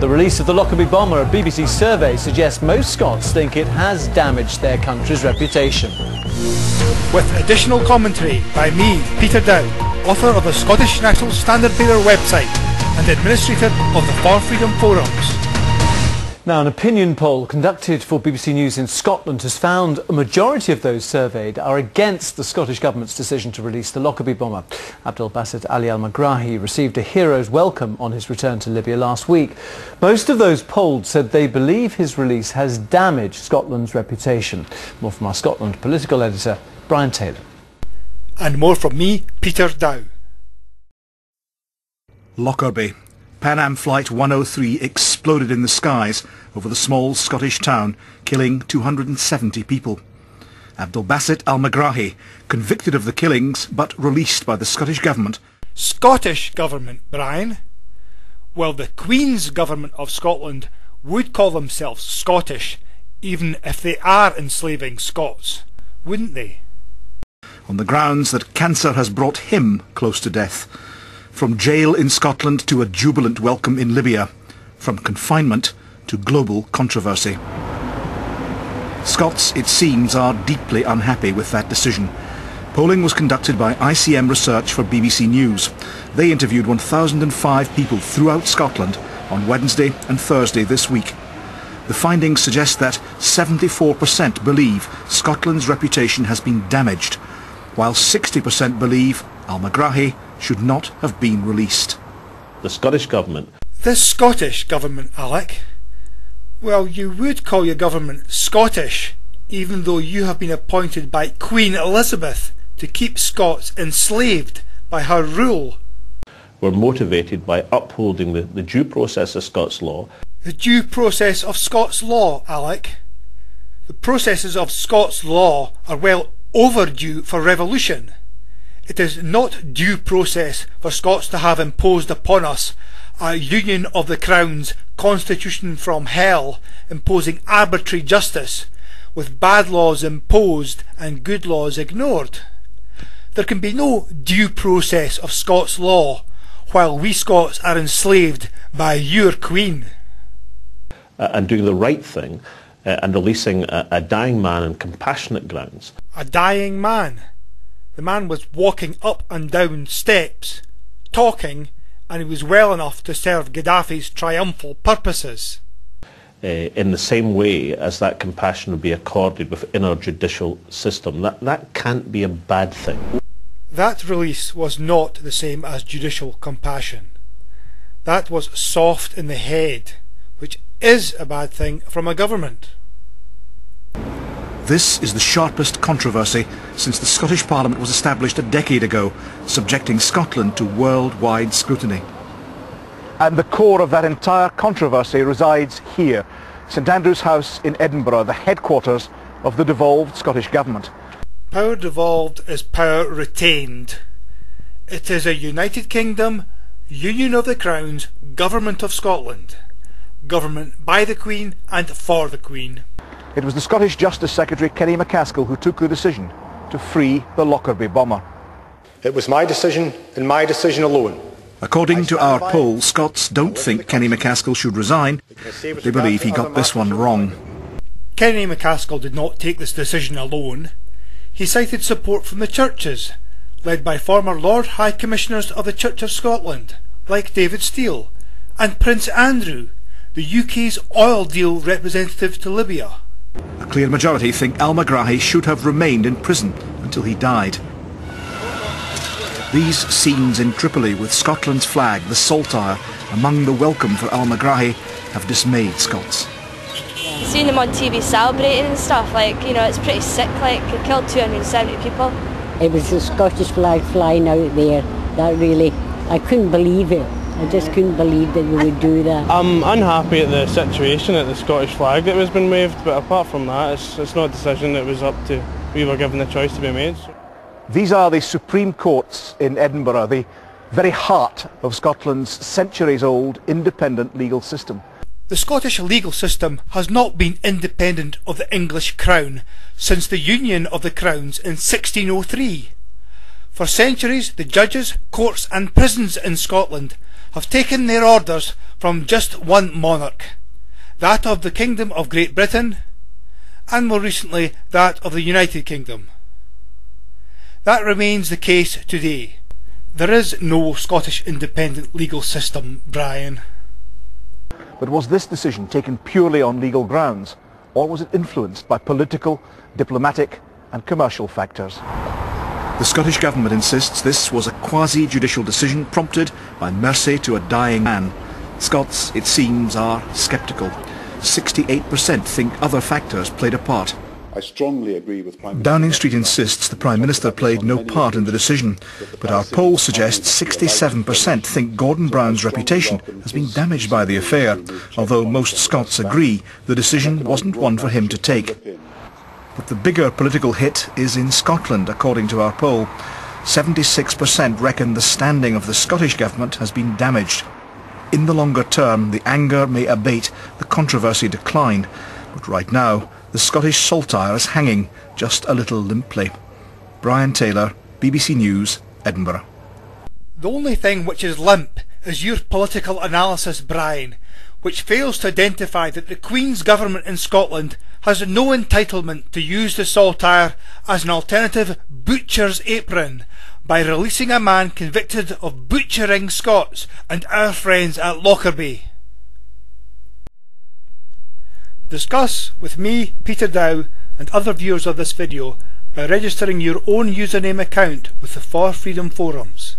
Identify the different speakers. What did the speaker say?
Speaker 1: The release of the Lockerbie bomber, a BBC survey, suggests most Scots think it has damaged their country's reputation.
Speaker 2: With additional commentary by me, Peter Dow, author of the Scottish National Standard Bearer website and administrator of the For Freedom forums.
Speaker 1: Now, an opinion poll conducted for BBC News in Scotland has found a majority of those surveyed are against the Scottish Government's decision to release the Lockerbie bomber. Abdelbaset Ali al-Megrahi received a hero's welcome on his return to Libya last week. Most of those polled said they believe his release has damaged Scotland's reputation. More from our Scotland political editor, Brian Taylor.
Speaker 2: And more from me, Peter Dow.
Speaker 3: Lockerbie. Pan Am Flight 103 exploded in the skies over the small Scottish town, killing 270 people. Abdelbaset al-Megrahi, convicted of the killings but released by the Scottish Government.
Speaker 2: Scottish Government, Brian? Well, the Queen's Government of Scotland would call themselves Scottish, even if they are enslaving Scots, wouldn't they?
Speaker 3: On the grounds that cancer has brought him close to death. From jail in Scotland to a jubilant welcome in Libya. From confinement to global controversy. Scots, it seems, are deeply unhappy with that decision. Polling was conducted by ICM Research for BBC News. They interviewed 1,005 people throughout Scotland on Wednesday and Thursday this week. The findings suggest that 74% believe Scotland's reputation has been damaged, while 60% believe al-Megrahi should not have been released.
Speaker 4: The Scottish Government.
Speaker 2: The Scottish Government, Alec? Well, you would call your government Scottish, even though you have been appointed by Queen Elizabeth to keep Scots enslaved by her rule.
Speaker 4: We're motivated by upholding the due process of Scots law.
Speaker 2: The due process of Scots law, Alec? The processes of Scots law are well overdue for revolution. It is not due process for Scots to have imposed upon us a Union of the Crown's constitution from hell, imposing arbitrary justice, with bad laws imposed and good laws ignored. There can be no due process of Scots law while we Scots are enslaved by your Queen.
Speaker 4: And doing the right thing and releasing a dying man on compassionate grounds.
Speaker 2: A dying man? The man was walking up and down steps, talking, and he was well enough to serve Gaddafi's triumphal purposes.
Speaker 4: In the same way as that compassion would be accorded within our judicial system. That can't be a bad thing.
Speaker 2: That release was not the same as judicial compassion. That was soft in the head, which is a bad thing from a government.
Speaker 3: This is the sharpest controversy since the Scottish Parliament was established a decade ago, subjecting Scotland to worldwide scrutiny.
Speaker 5: And the core of that entire controversy resides here, St Andrew's House in Edinburgh, the headquarters of the devolved Scottish Government.
Speaker 2: Power devolved is power retained. It is a United Kingdom, Union of the Crown's Government of Scotland. Government by the Queen and for the Queen.
Speaker 5: It was the Scottish Justice Secretary Kenny MacAskill who took the decision to free the Lockerbie bomber.
Speaker 6: It was my decision and my decision alone.
Speaker 3: According to our poll, Scots don't think Kenny MacAskill should resign. They believe he got this one wrong.
Speaker 2: Kenny MacAskill did not take this decision alone. He cited support from the churches, led by former Lord High Commissioners of the Church of Scotland, like David Steele, and Prince Andrew, the UK's oil deal representative to Libya.
Speaker 3: A clear majority think al-Megrahi should have remained in prison until he died. These scenes in Tripoli with Scotland's flag, the saltire, among the welcome for al-Megrahi have dismayed Scots.
Speaker 7: Seeing them on TV celebrating and stuff, it's pretty sick, it killed 270 people.
Speaker 8: It was the Scottish flag flying out there, that really, I couldn't believe it. I just couldn't believe that they would do that.
Speaker 9: I'm unhappy at the situation, at the Scottish flag that was being waved, but apart from that, it's not a decision that was up to, we were given the choice to be made.
Speaker 5: These are the Supreme Courts in Edinburgh, the very heart of Scotland's centuries-old independent legal system.
Speaker 2: The Scottish legal system has not been independent of the English Crown since the Union of the Crowns in 1603. For centuries, the judges, courts and prisons in Scotland have taken their orders from just one monarch, that of the Kingdom of Great Britain, and more recently that of the United Kingdom. That remains the case today. There is no Scottish independent legal system, Brian.
Speaker 5: But was this decision taken purely on legal grounds, or was it influenced by political, diplomatic and commercial factors?
Speaker 3: The Scottish Government insists this was a quasi-judicial decision prompted by mercy to a dying man. Scots, it seems, are sceptical. 68% think other factors played a part.
Speaker 10: I strongly agree with Prime Minister.
Speaker 3: Downing Street insists the Prime Minister played no part in the decision, but our poll suggests 67% think Gordon Brown's reputation has been damaged by the affair, although most Scots agree the decision wasn't one for him to take. But the bigger political hit is in Scotland, according to our poll. 76% reckon the standing of the Scottish Government has been damaged. In the longer term, the anger may abate, the controversy decline, but right now, the Scottish saltire is hanging just a little limply. Brian Taylor, BBC News, Edinburgh.
Speaker 2: The only thing which is limp is your political analysis, Brian, which fails to identify that the Queen's government in Scotland has no entitlement to use the saltire as an alternative butcher's apron by releasing a man convicted of butchering Scots and our friends at Lockerbie. Discuss with me, Peter Dow, and other viewers of this video by registering your own username account with the For Freedom forums.